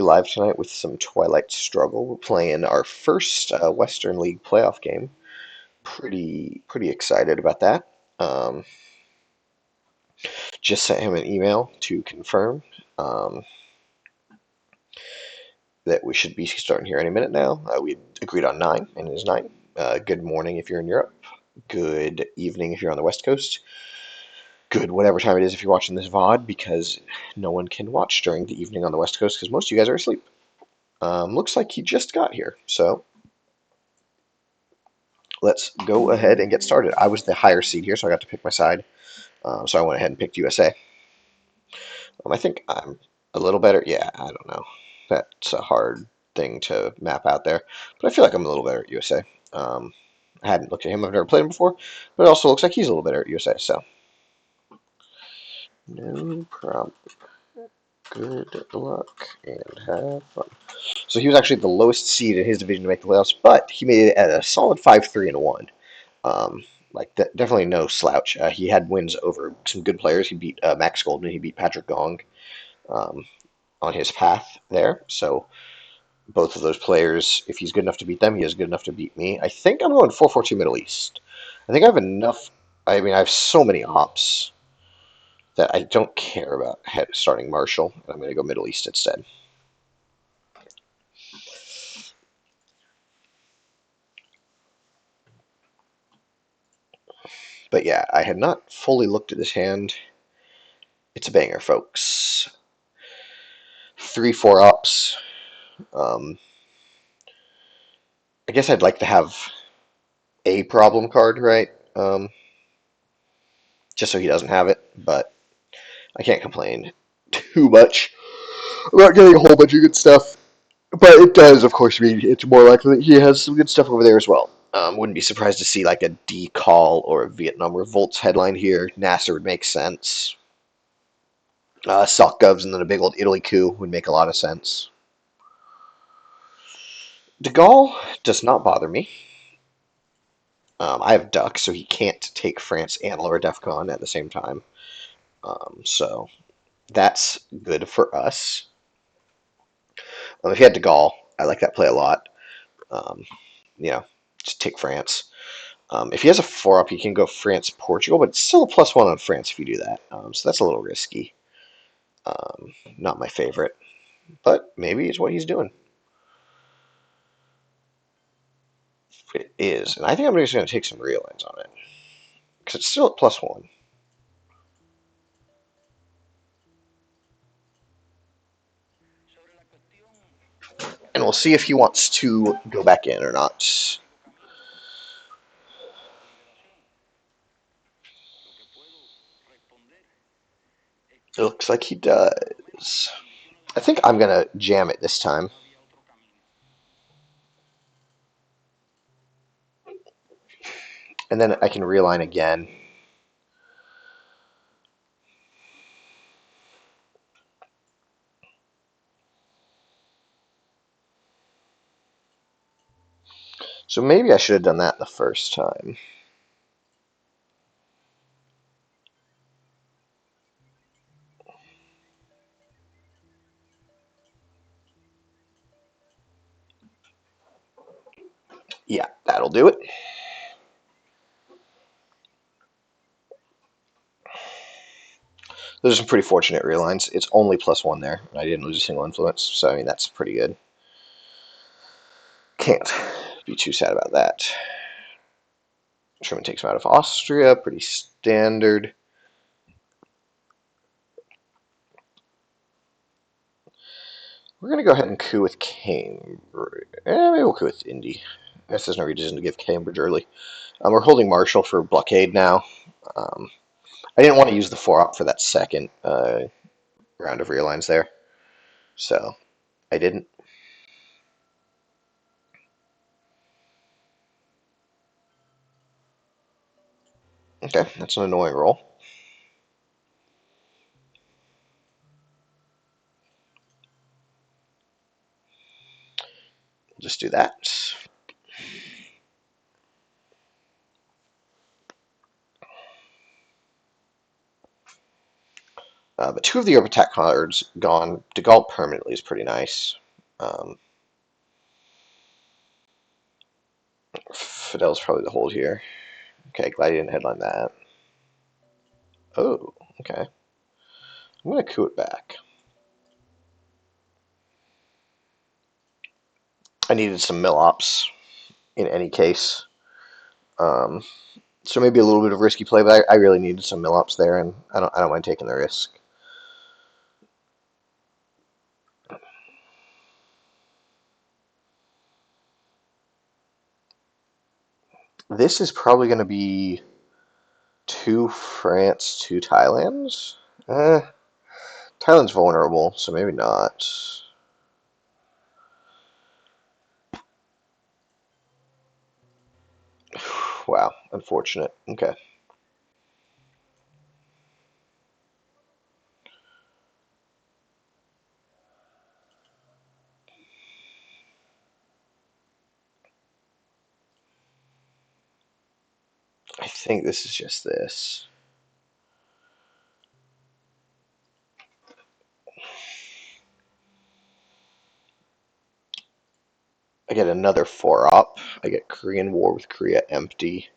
live tonight with some Twilight Struggle. We're playing our first Western League playoff game. Pretty excited about that. Um, just sent him an email to confirm um, that we should be starting here any minute now. We agreed on 9, and it is 9. Good morning if you're in Europe. Good evening if you're on the West Coast. Good whatever time it is if you're watching this VOD, because no one can watch during the evening on the West Coast because most of you guys are asleep. Looks like he just got here, so let's go ahead and get started. I was the higher seed here, so I got to pick my side. So I went ahead and picked USA. I think I'm a little better. Yeah, I don't know. That's a hard thing to map out there, but I feel like I'm a little better at USA. I hadn't looked at him. I've never played him before, but it also looks like he's a little better at USA. So no problem. Good luck and have fun. So he was actually the lowest seed in his division to make the playoffs, but he made it at a solid 5-3-1. Um, definitely no slouch. He had wins over some good players. He beat Max Goldman. He beat Patrick Gong um, on his path there. So both of those players, if he's good enough to beat them, he is good enough to beat me. I think I'm going 4-4-2 Middle East. I think I have enough. I mean, I have so many ops that I don't care about starting Marshall, and I'm going to go Middle East instead. But yeah, I had not fully looked at this hand. It's a banger, folks. 3-4 ups. Um, I guess I'd like to have a problem card, right? Just so he doesn't have it, but I can't complain too much about getting a whole bunch of good stuff. But it does, of course, mean it's more likely that he has some good stuff over there as well. Wouldn't be surprised to see like a D-Call or a Vietnam Revolts headline here. Nasser would make sense. Sock Govs and then a big old Italy coup would make a lot of sense. De Gaulle does not bother me. I have Duck, so he can't take France and Lower Defcon at the same time. So that's good for us. If he had De Gaulle, I like that play a lot. Um, you know, just take France. If he has a 4-up, he can go France-Portugal, but it's still a +1 on France if you do that. So that's a little risky. Not my favorite, but maybe it's what he's doing. It is, and I think I'm just going to take some real lines on it because it's still at +1. And we'll see if he wants to go back in or not. It looks like he does. I think I'm going to jam it this time. And then I can realign again. So maybe I should have done that the first time. Yeah, that'll do it. Those are some pretty fortunate realigns. It's only +1 there, and I didn't lose a single influence, so I mean that's pretty good. Can't be too sad about that. Truman takes him out of Austria, pretty standard. We're going to go ahead and coup with Cambridge. Maybe we'll coup with Indy. I guess there's no reason to give Cambridge early. We're holding Marshall for blockade now. Um, I didn't want to use the 4-op for that second round of realigns there, so I didn't. Okay, that's an annoying roll. Just do that. But two of the attack cards gone. De Gaulle permanently is pretty nice. Fidel's probably the hold here. Okay, glad you didn't headline that. Oh, okay. I'm going to coup it back. I needed some mill ops in any case. So maybe a little bit of risky play, but I really needed some mill ops there, and I don't mind taking the risk. This is probably going to be 2 France, 2 Thailands. Thailand's vulnerable, so maybe not. Wow, unfortunate. Okay. I think this is just this. I get another 4-op. I get Korean War with Korea empty.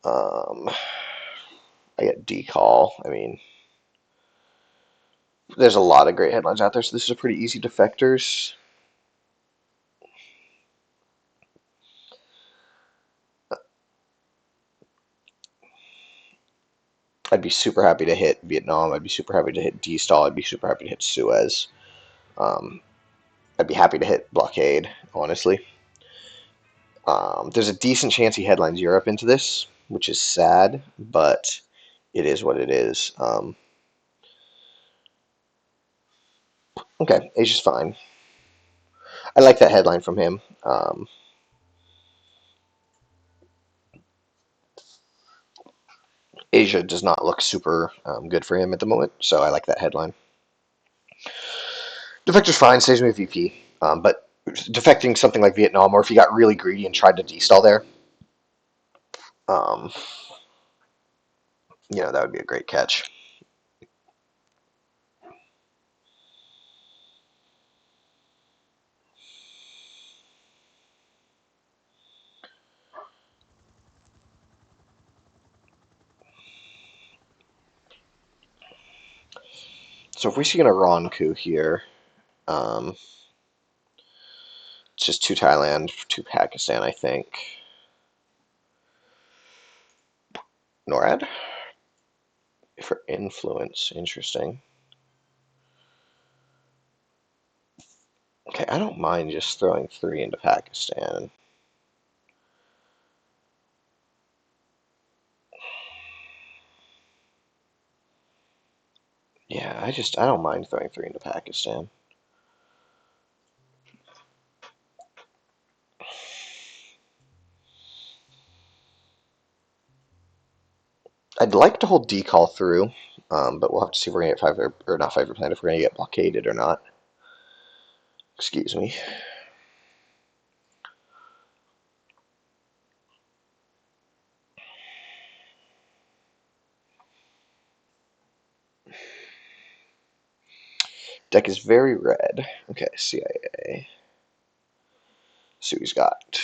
I get Decall. I mean, there's a lot of great headlines out there, so this is a pretty easy defectors. I'd be super happy to hit Vietnam. I'd be super happy to hit D-Stall. I'd be super happy to hit Suez. I'd be happy to hit Blockade, honestly. There's a decent chance he headlines Europe into this, which is sad, but it is what it is. Okay, Asia's fine. I like that headline from him. Asia does not look super good for him at the moment, so I like that headline. Defector's fine, saves me with VP, but defecting something like Vietnam, or if you got really greedy and tried to destall there, um, that would be a great catch. So if we see an Iran coup here, um, it's just 2 Thailand, 2 Pakistan, I think. NORAD? For influence, interesting. Okay, I don't mind just throwing 3 into Pakistan. Yeah, I don't mind throwing 3 into Pakistan. I'd like to hold Decall through, but we'll have to see if we're going to get 5 or not 5%, if we're going to get blockaded or not. Excuse me. Deck is very red. Okay, CIA. So he's got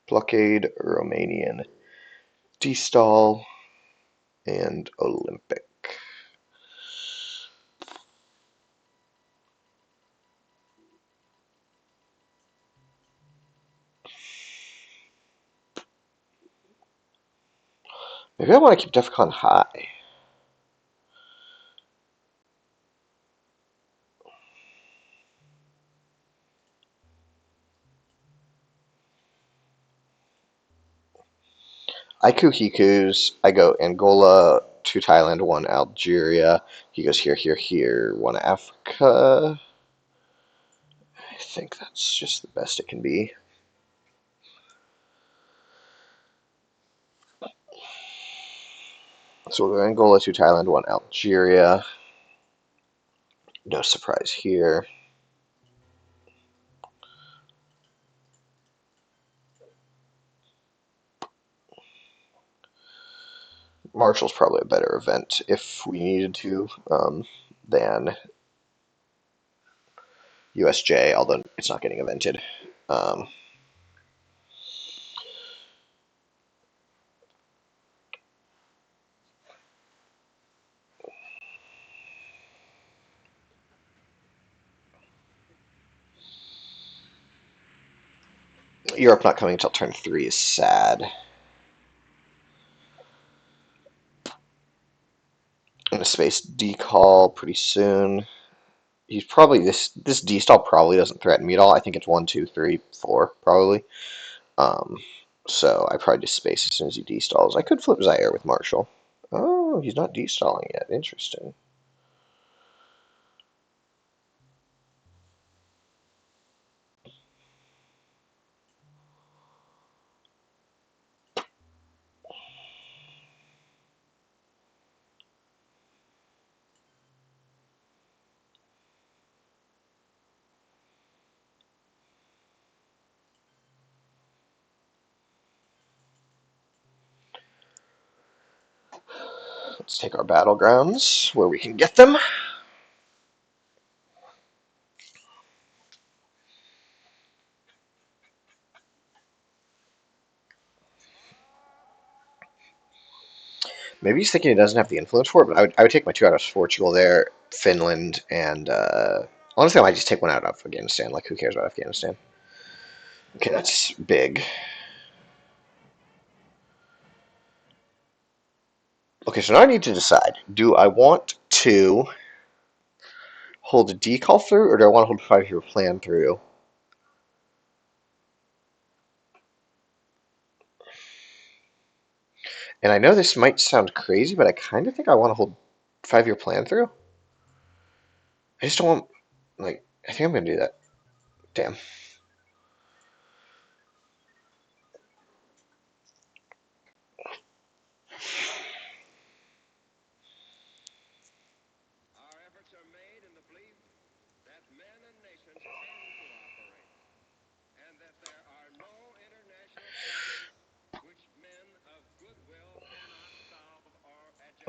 Blockade, Romanian, D-Stall, and Olympic. Maybe I want to keep DEFCON high. Aiku Hiku's. I go Angola, 2 Thailand, 1 Algeria. He goes here, here, here, 1 Africa. I think that's just the best it can be. So we'll go Angola, 2 Thailand, 1 Algeria. No surprise here. Marshall's probably a better event if we needed to than USJ, although it's not getting evented. Um, Europe not coming until turn 3 is sad. I'm gonna space decall pretty soon. He's probably this D stall probably doesn't threaten me at all. I think it's 1, 2, 3, 4 probably. Um, so I probably just space as soon as he destalls. I could flip Zaire with Marshall. Oh, he's not destalling yet. Interesting. Let's take our battlegrounds where we can get them. Maybe he's thinking he doesn't have the influence for it, but I would take my 2 out of Portugal there, Finland, and honestly, I might just take 1 out of Afghanistan. Like, who cares about Afghanistan? Okay, that's big. Okay, so now I need to decide. Do I want to hold a decall through, or do I want to hold a 5-year plan through? And I know this might sound crazy, but I kind of think I want to hold 5-year plan through. I just don't want, like, I think I'm going to do that. Damn.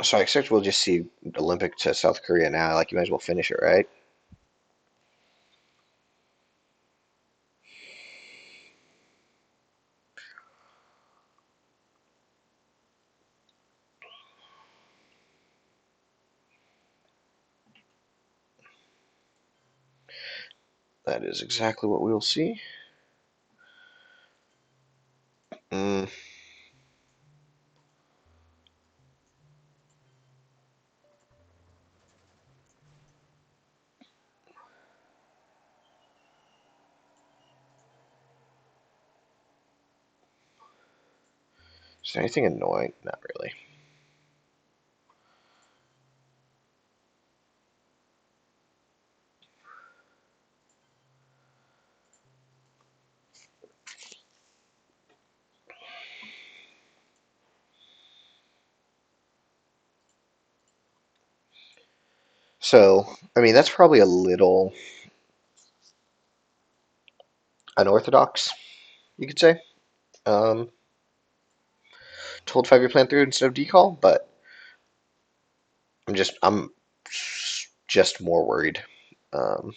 So I expect we'll just see Olympic to South Korea now. Like, you might as well finish it, right? That is exactly what we will see. Mm. Is there anything annoying? Not really. So, I mean, that's probably a little unorthodox, you could say. Um, to hold 5-year plan through instead of decall, but I'm just more worried um,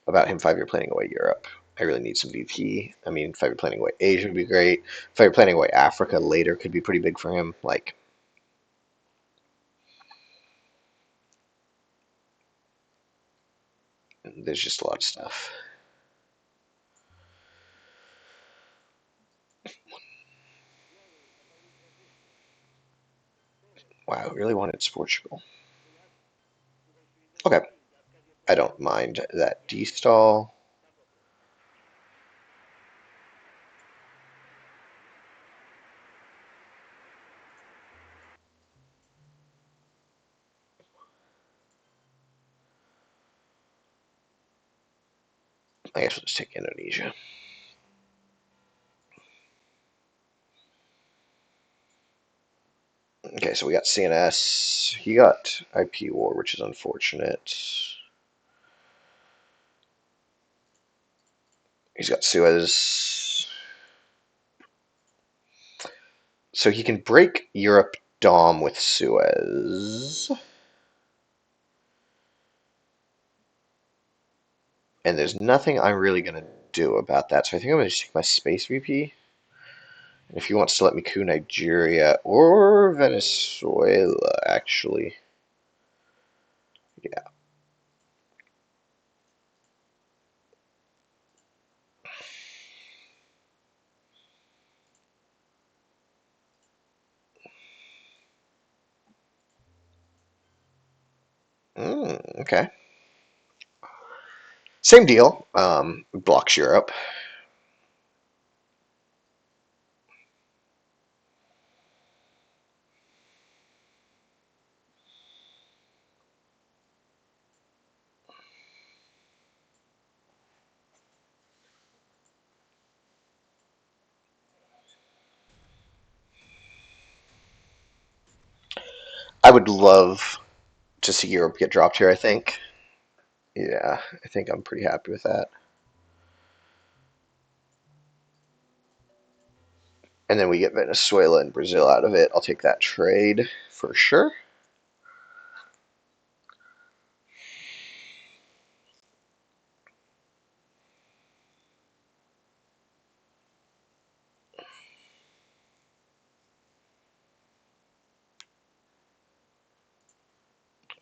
about him 5-year planning away Europe. I really need some VP. I mean, 5-year planning away Asia would be great. 5-year planning away Africa later could be pretty big for him. Like, there's just a lot of stuff. Wow, I really wanted Portugal. Okay, I don't mind that D-stall. I guess we'll just take Indonesia. Okay, so we got CNS. He got IP war, which is unfortunate. He's got Suez. So he can break Europe Dom with Suez. And there's nothing I'm really going to do about that. So I think I'm going to take my Space VP. And if he wants to let me coup Nigeria or Venezuela, actually. Yeah. Okay. Same deal. Blocks Europe. I would love to see Europe get dropped here, I think. Yeah, I think I'm pretty happy with that. And then we get Venezuela and Brazil out of it. I'll take that trade for sure.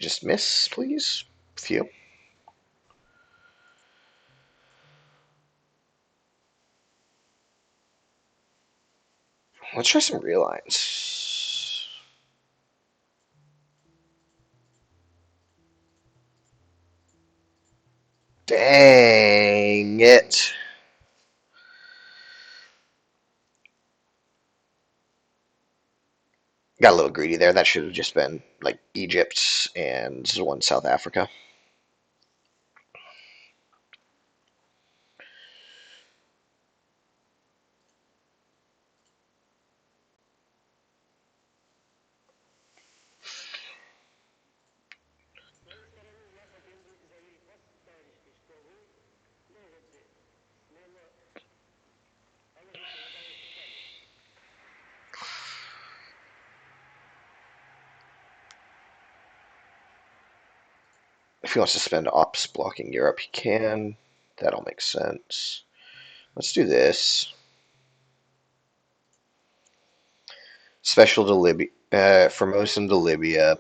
Just miss, please. Few. Let's try some relines. Dang it. Got a little greedy there. That should have just been like Egypt and one South Africa. If he wants to spend ops blocking Europe, he can. That'll make sense. Let's do this. Special to Libya. Formosan to Libya.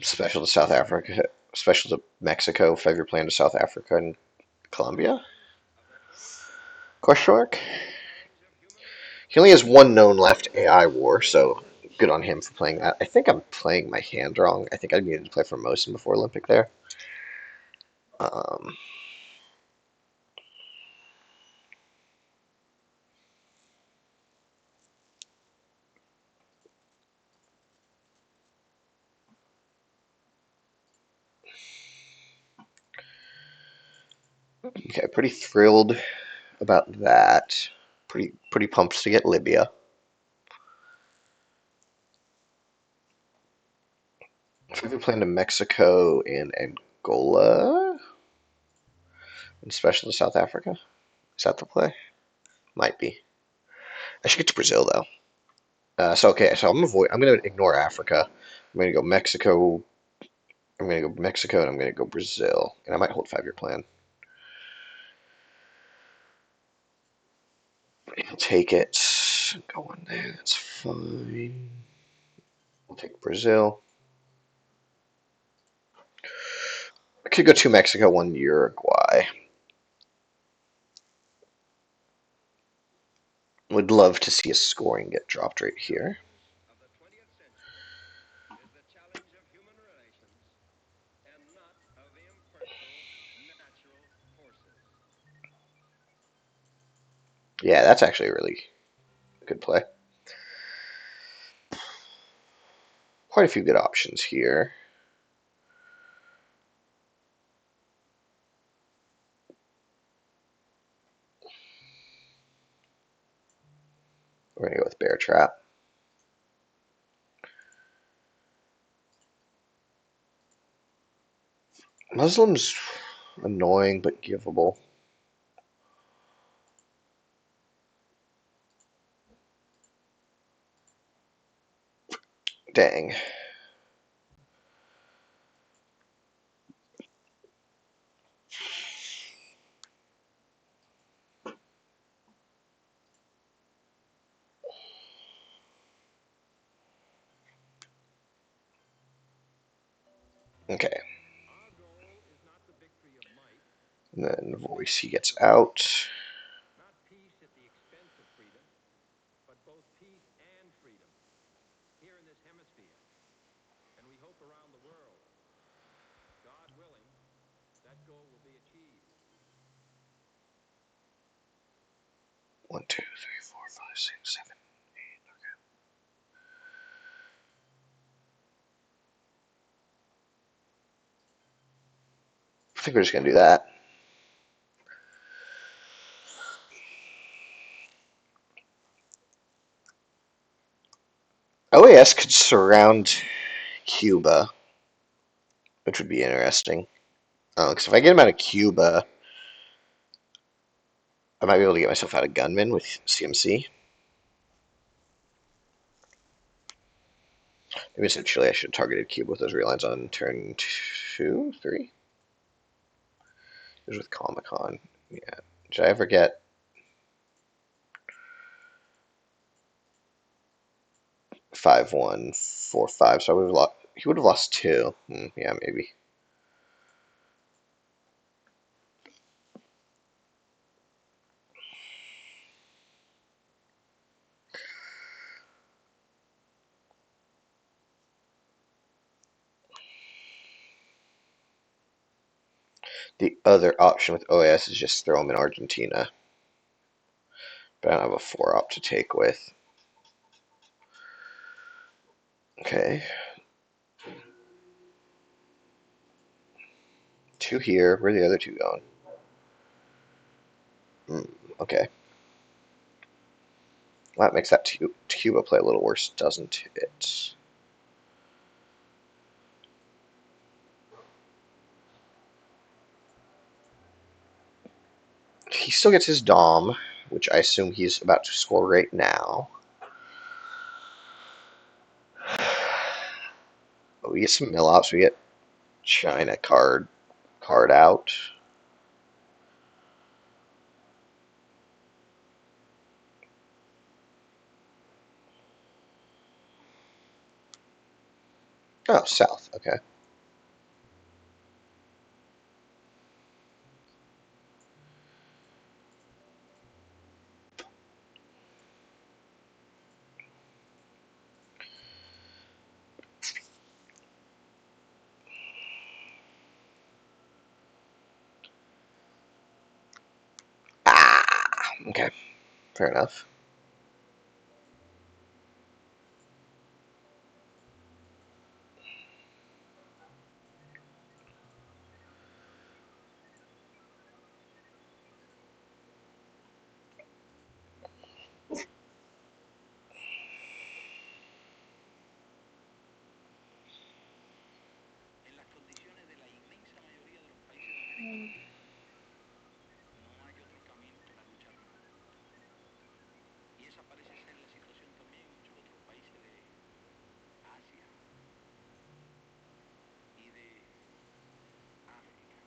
Special to South Africa. Special to Mexico. 5-year plan to South Africa and Colombia? Question mark? He only has one known left, AI War, so good on him for playing that. I think I'm playing my hand wrong. I think I needed to play Formosan before Olympic there. Um, okay, pretty thrilled about that. Pretty pumped to get Libya. If we plan to Mexico and Angola, and special to South Africa, is that the play? Might be. I should get to Brazil though. So okay, so I'm gonna ignore Africa. I'm gonna go Mexico. I'm gonna go Mexico, and I'm gonna go Brazil, and I might hold 5-year plan. I'll take it. Go on there. That's fine. We'll take Brazil. I could go to Mexico, one Uruguay. Would love to see a scoring get dropped right here. Yeah, that's actually a really good play. Quite a few good options here. We're gonna go with Bear Trap. Muslims annoying but givable. Dang. Okay. And then voice, he gets out. Not peace at the expense of freedom, but both peace and freedom here in this hemisphere. And we hope around the world, God willing, that goal will be achieved. 1, 2, 3, 4, 5, 6, 7. I think we're just gonna do that. OAS could surround Cuba, which would be interesting. Because if I get him out of Cuba, I might be able to get myself out of Gunman with CMC. Maybe essentially I should have targeted Cuba with those relines on turn 2, 3. It was with Comic Con. Yeah. Did I ever get 5-1-4-5? So I would have lost. He would have lost 2. Yeah, maybe. The other option with OAS is just throw him in Argentina. But I don't have a 4-op to take with. Okay. 2 here. Where are the other 2 going? Okay. Well, that makes that Cuba play a little worse, doesn't it? He still gets his Dom, which I assume he's about to score right now. We get some mill ops. We get China card out. Oh, south. Okay. Ah. Okay. Fair enough. En las condiciones de la inmensa mayoría de los países americanos, no hay otro camino que la lucha armada. Y esa parece ser la situación también en muchos otros países de Asia y de África.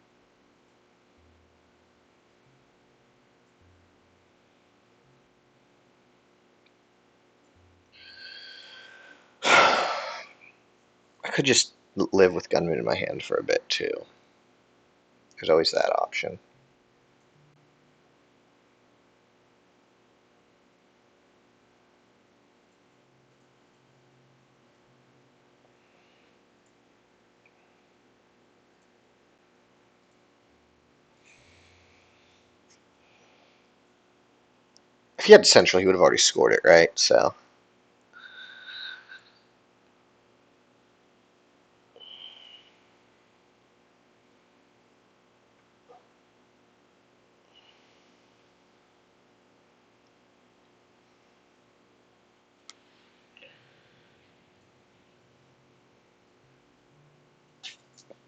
I could just live with Gunman in my hand for a bit too. There's always that option. If he had Central, he would have already scored it, right? So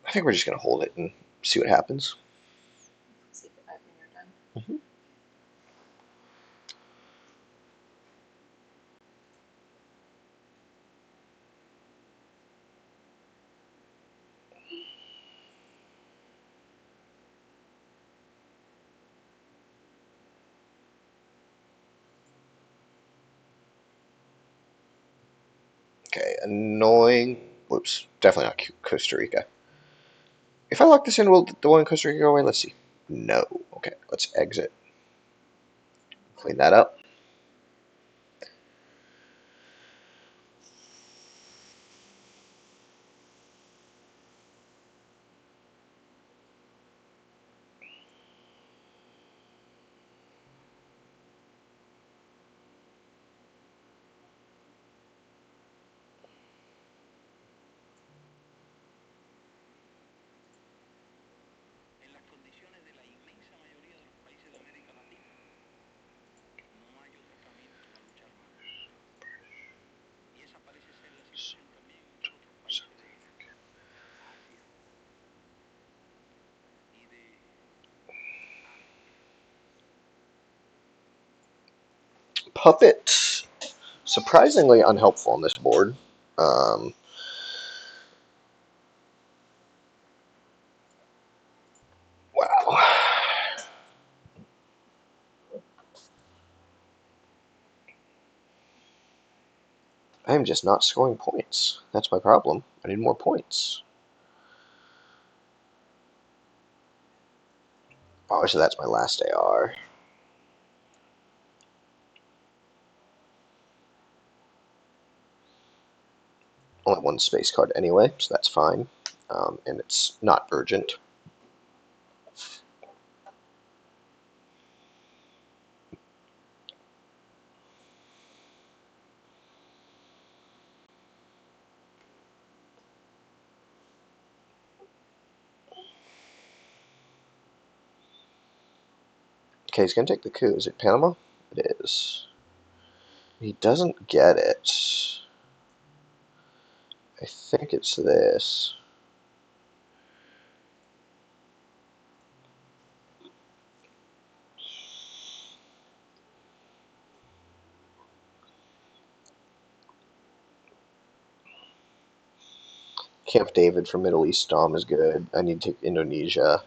I think we're just gonna hold it and see what happens. Mhm. annoying. Whoops, definitely not Costa Rica. If I lock this in, will the one in Costa Rica go away? Let's see. No. Okay, let's exit. Clean that up. Puppet, surprisingly unhelpful on this board. Um, wow. I am just not scoring points. That's my problem. I need more points. Oh, so that's my last AR. Only one space card anyway, so that's fine. And it's not urgent. Okay, he's going to take the coup. Is it Panama? It is. He doesn't get it. I think it's this. Camp David from Middle East Dom is good. I need to take Indonesia.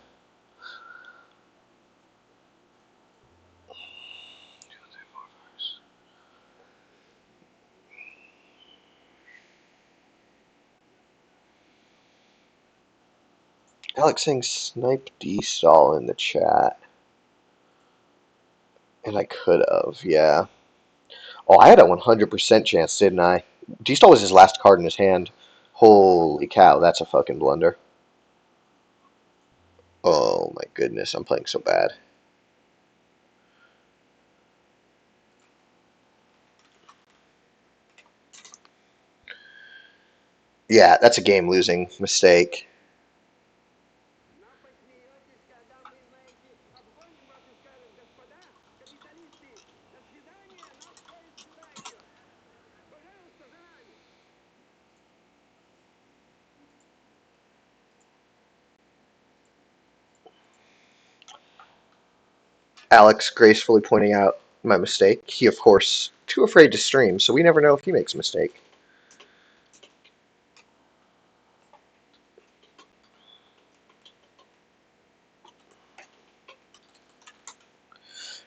Alex saying snipe D-stall in the chat. And I could have, yeah. Oh, I had a 100% chance, didn't I? D-stall was his last card in his hand. Holy cow, that's a fucking blunder. Oh my goodness, I'm playing so bad. Yeah, that's a game-losing mistake. Alex gracefully pointing out my mistake. He, of course, too afraid to stream, so we never know if he makes a mistake.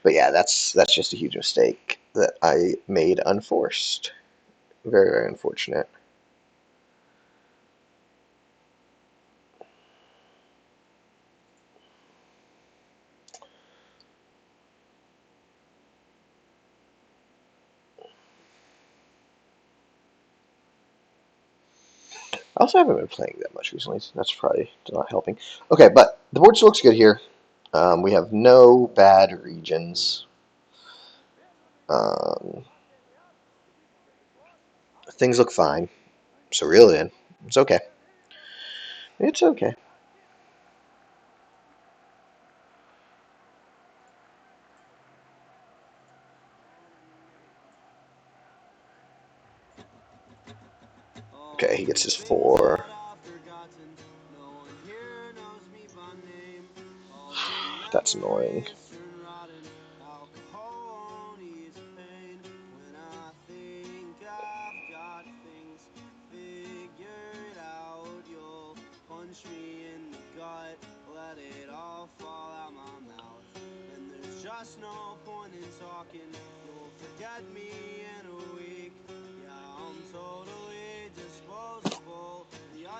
But yeah, that's just a huge mistake that I made unforced. Very, very unfortunate. I also haven't been playing that much recently, so that's probably not helping. Okay, but the board still looks good here. We have no bad regions. Um, things look fine. So really, it's okay. It's okay. Okay, he gets his 4. That's annoying.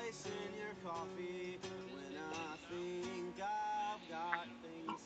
ice in your coffee when I think I've got things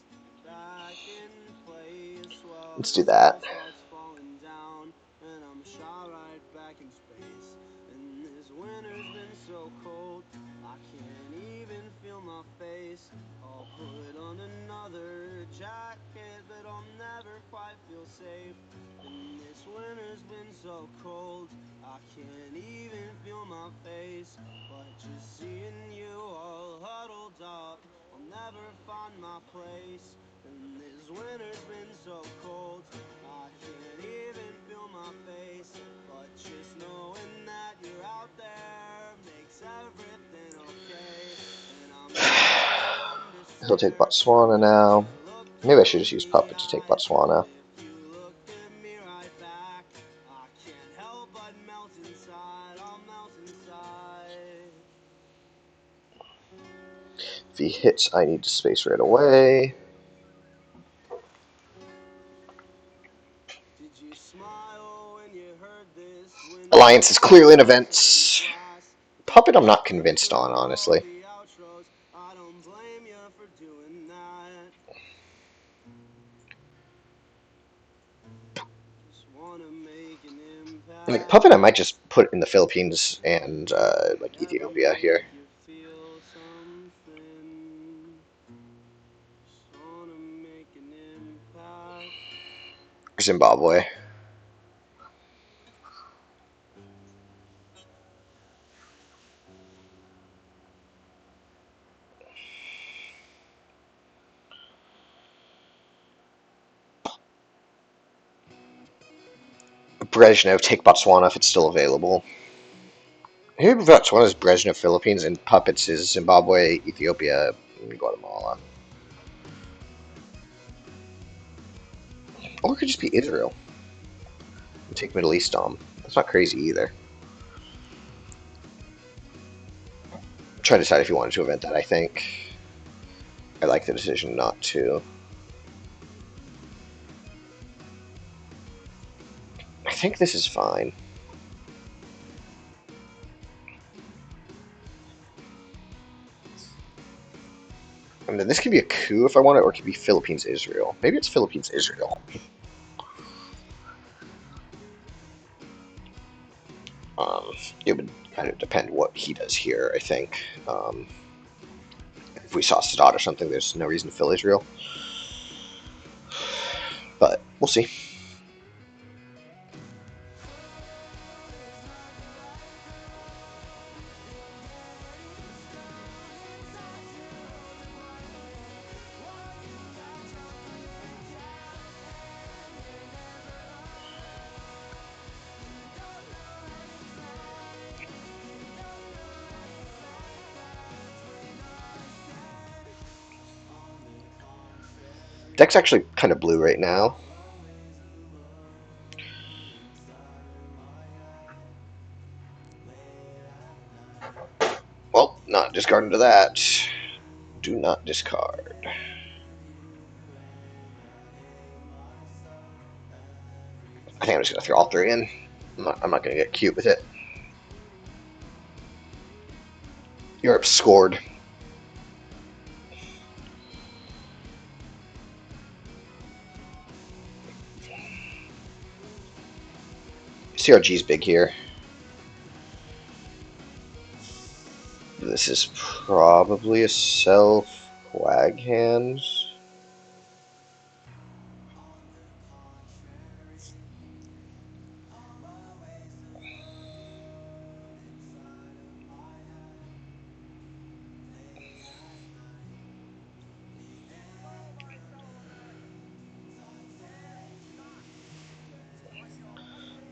back in place. Well, Let's the do that. sky starts falling down and I'm shot right back in space. And this winter's been so cold, I can't even feel my face. I'll put on another jacket, but I'll never quite feel safe. And this winter's been so cold, I can't even feel my face. But just seeing you all huddled up, I'll never find my place. And this winter's been so cold, I can't even feel my face. But just knowing that you're out there makes everything okay. And I'm never under He'll take stairs. Botswana now. Look Maybe I you should just in use the Puppet to take eye, Botswana. and if you look at me right back, I can't help but melt inside. I'll melt inside. If he hits, I need to space right away. Did you smile when you heard this? Alliance is clearly an event. Puppet I'm not convinced on, honestly. I don't blame you for doing that. Just wanna make an Like, impact. Puppet I might just put in the Philippines and like Ever Ethiopia here. make you feel something? Just wanna make an impact. Zimbabwe. Brezhnev, take Botswana if it's still available. Here Botswana is Brezhnev, Philippines, and Puppets is Zimbabwe, Ethiopia, and Guatemala. Or it could just be Israel. And take Middle East on. That's not crazy either. Try to decide if you wanted to event that, I think. I like the decision not to. I think this is fine. I mean, this could be a coup if I want it, or it could be Philippines-Israel. Maybe it's Philippines-Israel. Um, it would kind of depend what he does here, I think. If we saw Sadat or something, there's no reason to fill Israel. But we'll see. Deck's actually kind of blue right now. Well, not discarding to that. Do not discard. I think I'm just going to throw all three in. I'm not going to get cute with it. Europe scored. CRG's big here. This is probably a self-quag hand.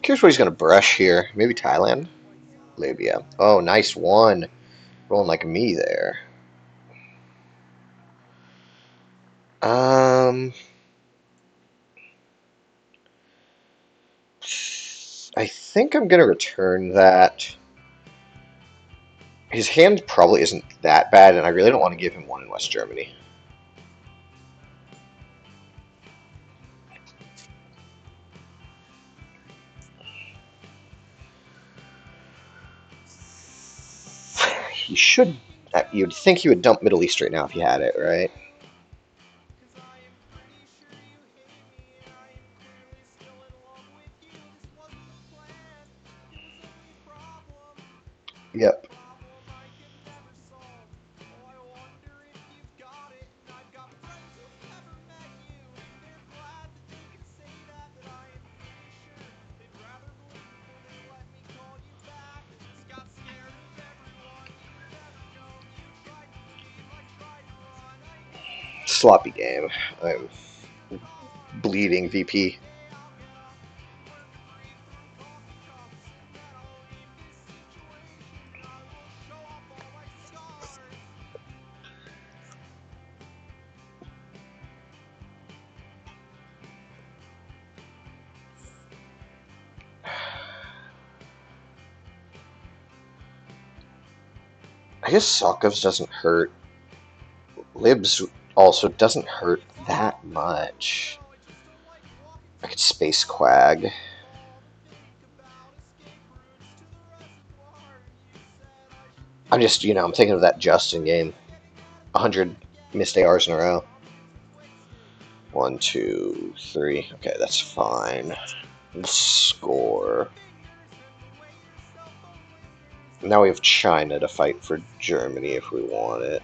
Curious what he's going to brush here. Maybe Thailand? Libya. Oh, nice one. Rolling like me there. Um, I think I'm going to return that. His hand probably isn't that bad, and I really don't want to give him one in West Germany. he should. You'd think he would dump Middle East right now if he had it, right? Yep. Sloppy game. I'm bleeding VP. I guess Sokovs doesn't hurt. Libs also doesn't hurt that much. I could Space Quag. I'm just, I'm thinking of that Justin game. 100 missed ARs in a row. 1, 2, 3. Okay, that's fine. We'll score. Now we have China to fight for Germany if we want it.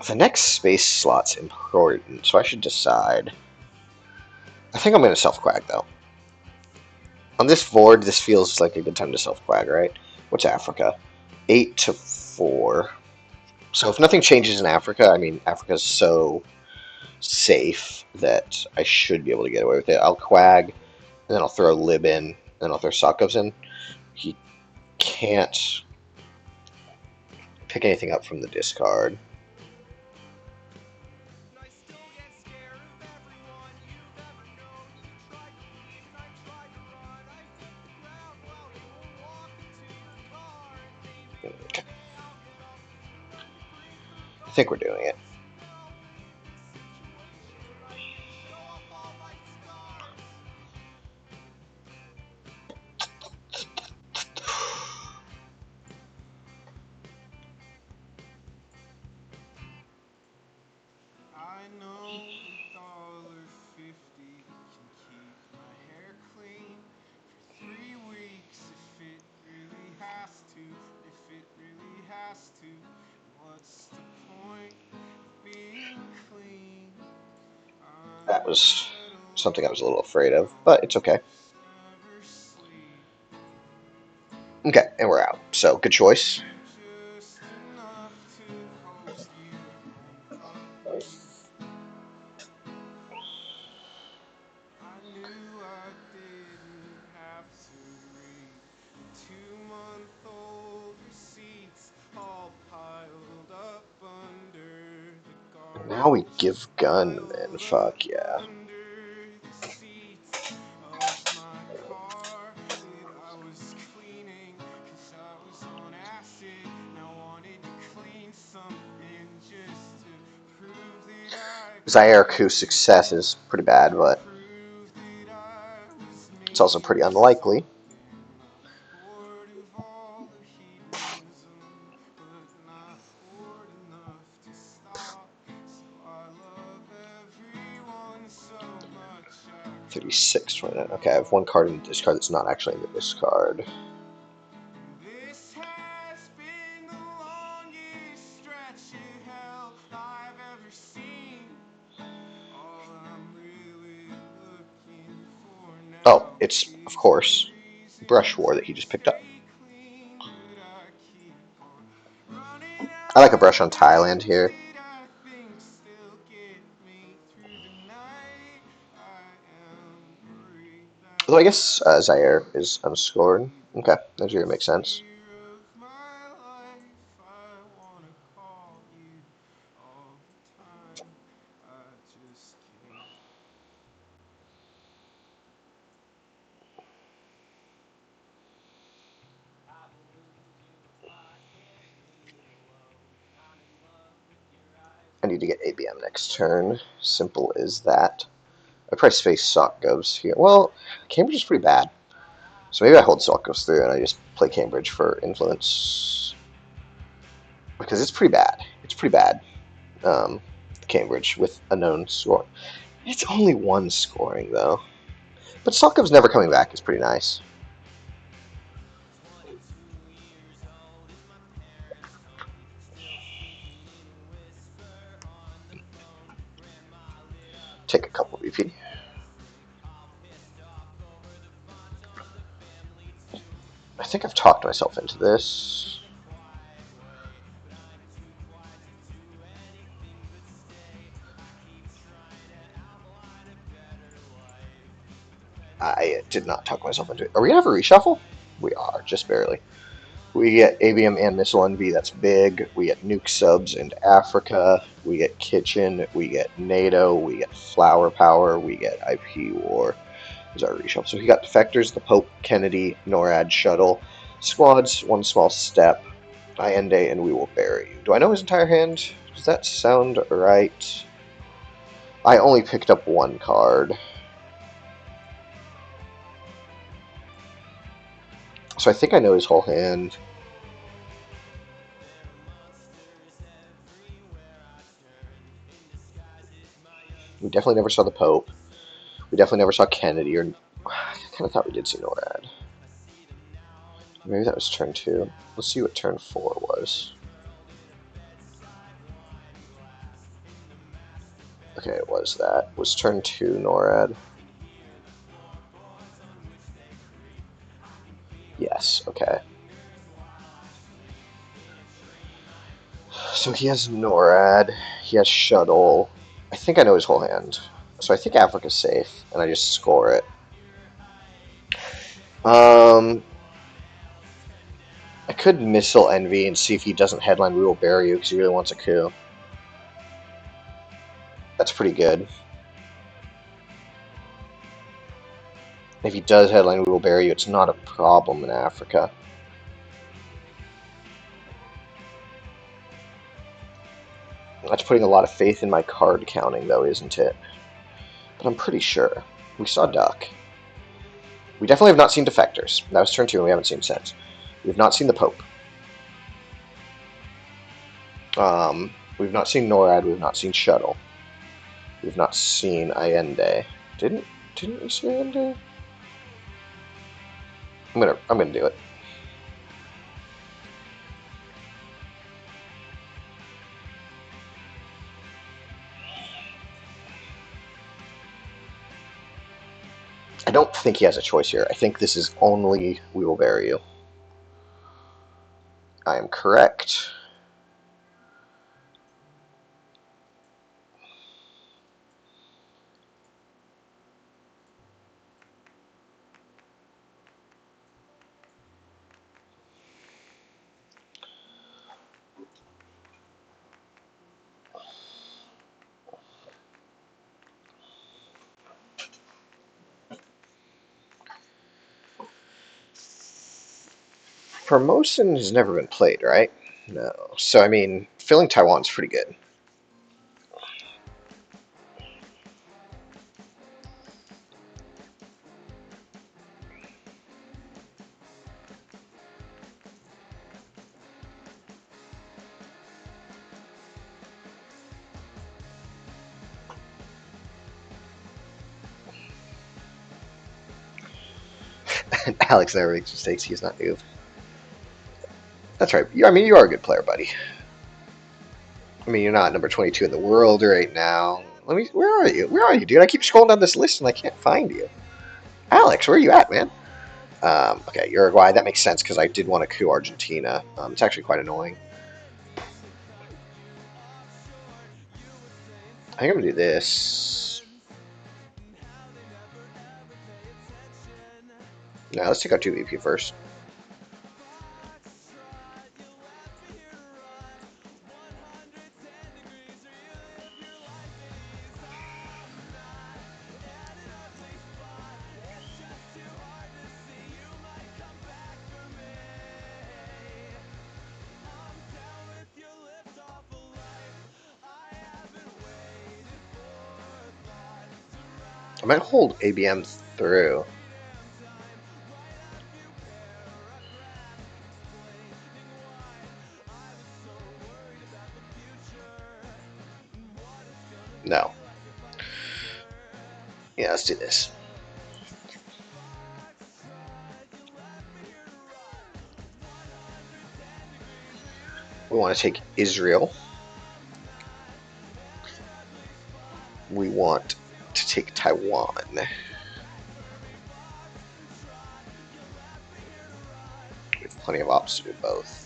The next space slot's important, so I should decide. I think I'm going to self-quag, though. On this board, this feels like a good time to self-quag, right? What's Africa? 8 to 4. So if nothing changes in Africa, I mean, Africa's so safe that I should be able to get away with it. I'll quag, and then I'll throw Lib in, and then I'll throw Sokovs in. He can't pick anything up from the discard. Okay. I think we're doing it. I know $1.50 can keep my hair clean for 3 weeks if it really has to. If it really has to, what's the point of being clean? That was something I was a little afraid of, but it's okay. Okay, and we're out. So, good choice. Just enough to host you home puppy. I knew I didn't have to read 2-month-old receipts all piled up under the And now we garbage, give gunmen. piled up Fuck yeah. under the seats of my car that I was cleaning, 'cause I was on acid and I wanted to clean something just to prove that I Zaire could coup do success is pretty bad, but prove that I was it's also making pretty unlikely. something. I'm bored of all the hedonism, but not bored enough to stop. So I love everyone so much I 36, 29. Okay, I have one card in the discard that's not actually in the discard. This has been the longest stretch of hell I've ever seen. All I'm really looking for now. Oh, it's, of course, Brush War that he just picked up. I like a brush on Thailand here. Although I guess Zaire is unscored. Okay, that really makes sense. I need to get ABM next turn. Simple as that. I probably face Sock goes here. Well, Cambridge is pretty bad. So maybe I hold Sock goes through and I just play Cambridge for influence. Because it's pretty bad. It's pretty bad. Cambridge with a known score. It's only one scoring, though. But Sokov's never coming back is pretty nice. Take a couple VP. I think I've talked myself into this. I did not talk myself into it. Are we going to have a reshuffle? We are, just barely. We get ABM and Missile Envy, that's big. We get Nuke Subs and Africa. We get Kitchen. We get NATO. We get Flower Power. We get IP War. Is our reshuffle. So he got Defectors, the Pope, Kennedy, NORAD, Shuttle, Squads, One Small Step, Allende, and We Will Bury You. Do I know his entire hand? Does that sound right? I only picked up one card. So I think I know his whole hand. We definitely never saw the Pope. We definitely never saw Kennedy, or I kind of thought we did see NORAD. Maybe that was turn 2. Let's see what turn 4 was. Okay, it was that. Was turn 2 NORAD? Yes, okay. So he has NORAD, he has Shuttle. I think I know his whole hand. So I think Africa's safe, and I just score it. I could Missile Envy and see if he doesn't headline We Will Bury You because he really wants a coup. That's pretty good. If he does headline We Will Bury You, it's not a problem in Africa. That's putting a lot of faith in my card counting, though, isn't it? But I'm pretty sure. We saw Duck. We definitely have not seen Defectors. That was turn 2, and we haven't seen since. We've not seen the Pope. We've not seen NORAD. We've not seen Shuttle. We've not seen Allende. Didn't we see Allende? I'm gonna do it. I don't think he has a choice here. I think this is only We Will Bury You. I am correct. Formosan has never been played, right? No. So, I mean, filling Taiwan's pretty good. Alex never makes mistakes. He is not noob. That's right. I mean, you are a good player, buddy. I mean, you're not number 22 in the world right now. Where are you? Where are you, dude? I keep scrolling down this list and I can't find you. Alex, where are you at, man? Okay, Uruguay. That makes sense because I did want to coup Argentina. It's actually quite annoying. I think I'm gonna do this. Now let's take out 2 VP first. I might hold ABM through. No. Yeah, let's do this. We want to take Israel. We want to take Taiwan. We have plenty of ops to do both.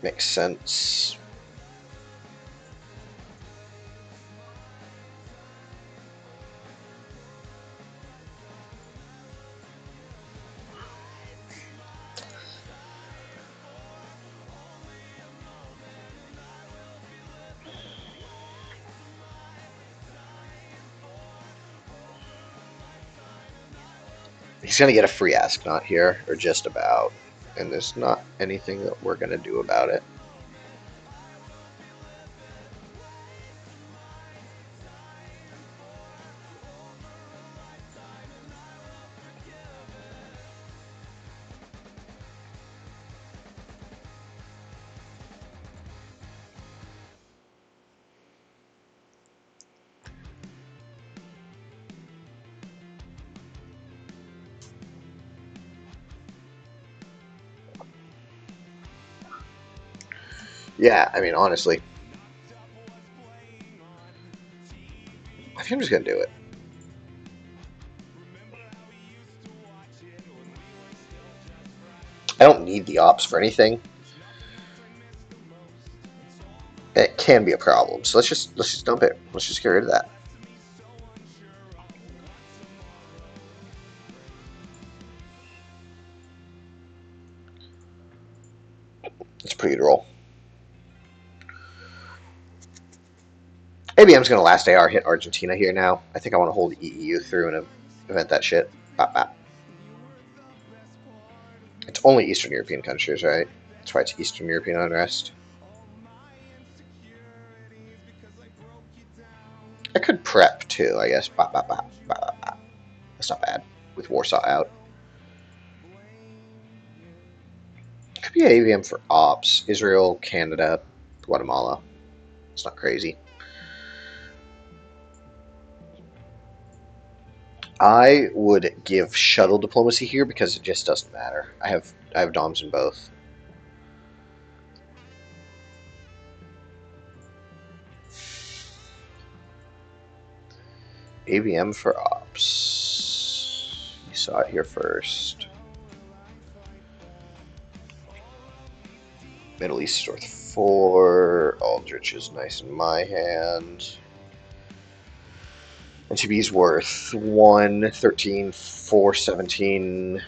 Makes sense. He's going to get a free Astronaut here, or just about. And there's not anything that we're going to do about it. Yeah, I mean, honestly, I think I'm just going to do it. I don't need the ops for anything. It can be a problem, so let's just dump it. Let's just get rid of that. It's a pretty good roll. ABM's going to last AR hit Argentina here now. I think I want to hold EEU through and event that shit. Bop, bop. It's only Eastern European countries, right? That's why it's Eastern European unrest. I could prep too, I guess. Bop, bop, bop, bop, bop, bop. That's not bad with Warsaw out. Could be AVM for ops. Israel, Canada, Guatemala. It's not crazy. I would give shuttle diplomacy here because it just doesn't matter. I have DOMs in both. AVM for ops. You saw it here first. Middle East is worth 4. Aldrich is nice in my hand. NTB's worth 1, 13, 4, 17.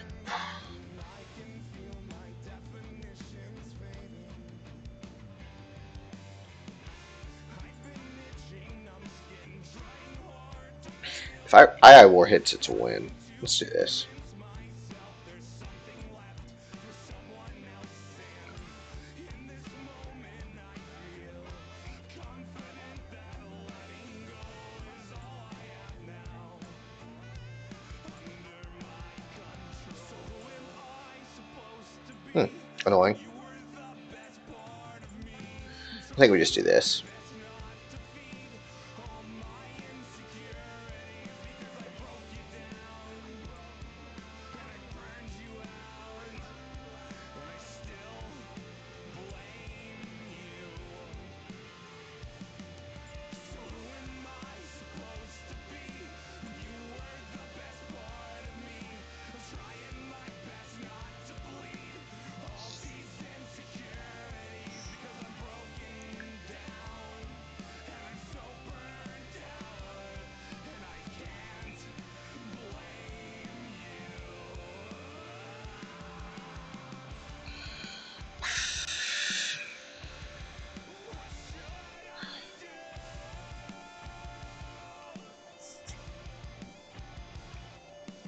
If II War hits, it's a win. Let's do this. Annoying. I think we just do this.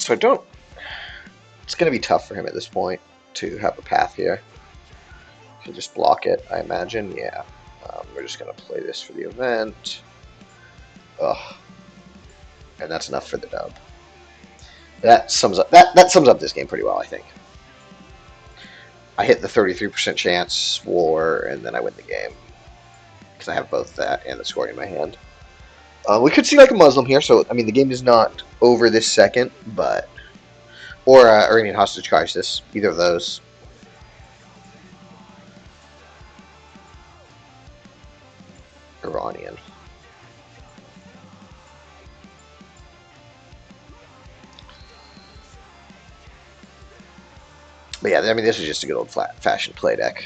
So I don't. It's going to be tough for him at this point to have a path here. He'll just block it, I imagine. Yeah. We're just going to play this for the event. Ugh. And that's enough for the dub. That sums up that sums up this game pretty well, I think. I hit the 33% chance war, and then I win the game because I have both that and the scoring in my hand. We could see like a Muslim here, so I mean the game is not over this second, but or Iranian hostage crisis, either of those. Iranian. But yeah, I mean this is just a good old fashioned play deck.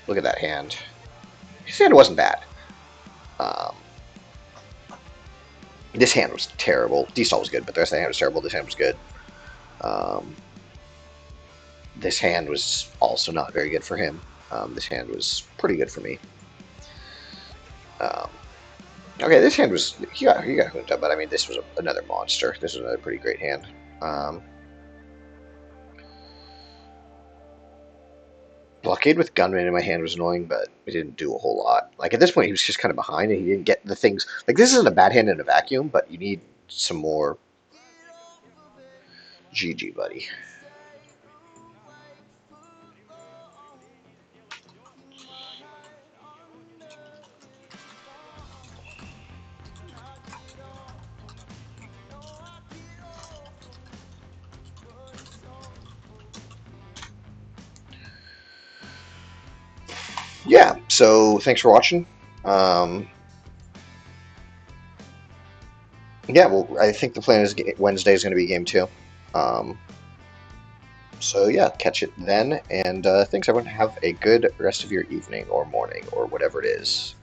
Look at that hand. His hand wasn't bad. Um, this hand was terrible. D-Stall was good, but the rest of the hand was terrible. This hand was good. This hand was also not very good for him. This hand was pretty good for me. Okay, this hand was he got hooked up, but I mean this was another monster. This was another pretty great hand. Blockade with Gunman in my hand was annoying, but it didn't do a whole lot. Like at this point, he was just kind of behind, and he didn't get the things. Like this isn't a bad hand in a vacuum, but you need some more. GG, buddy. Yeah, so thanks for watching. Yeah, well, I think the plan is Wednesday is going to be game 2. So yeah, catch it then, and thanks everyone. Have a good rest of your evening or morning or whatever it is.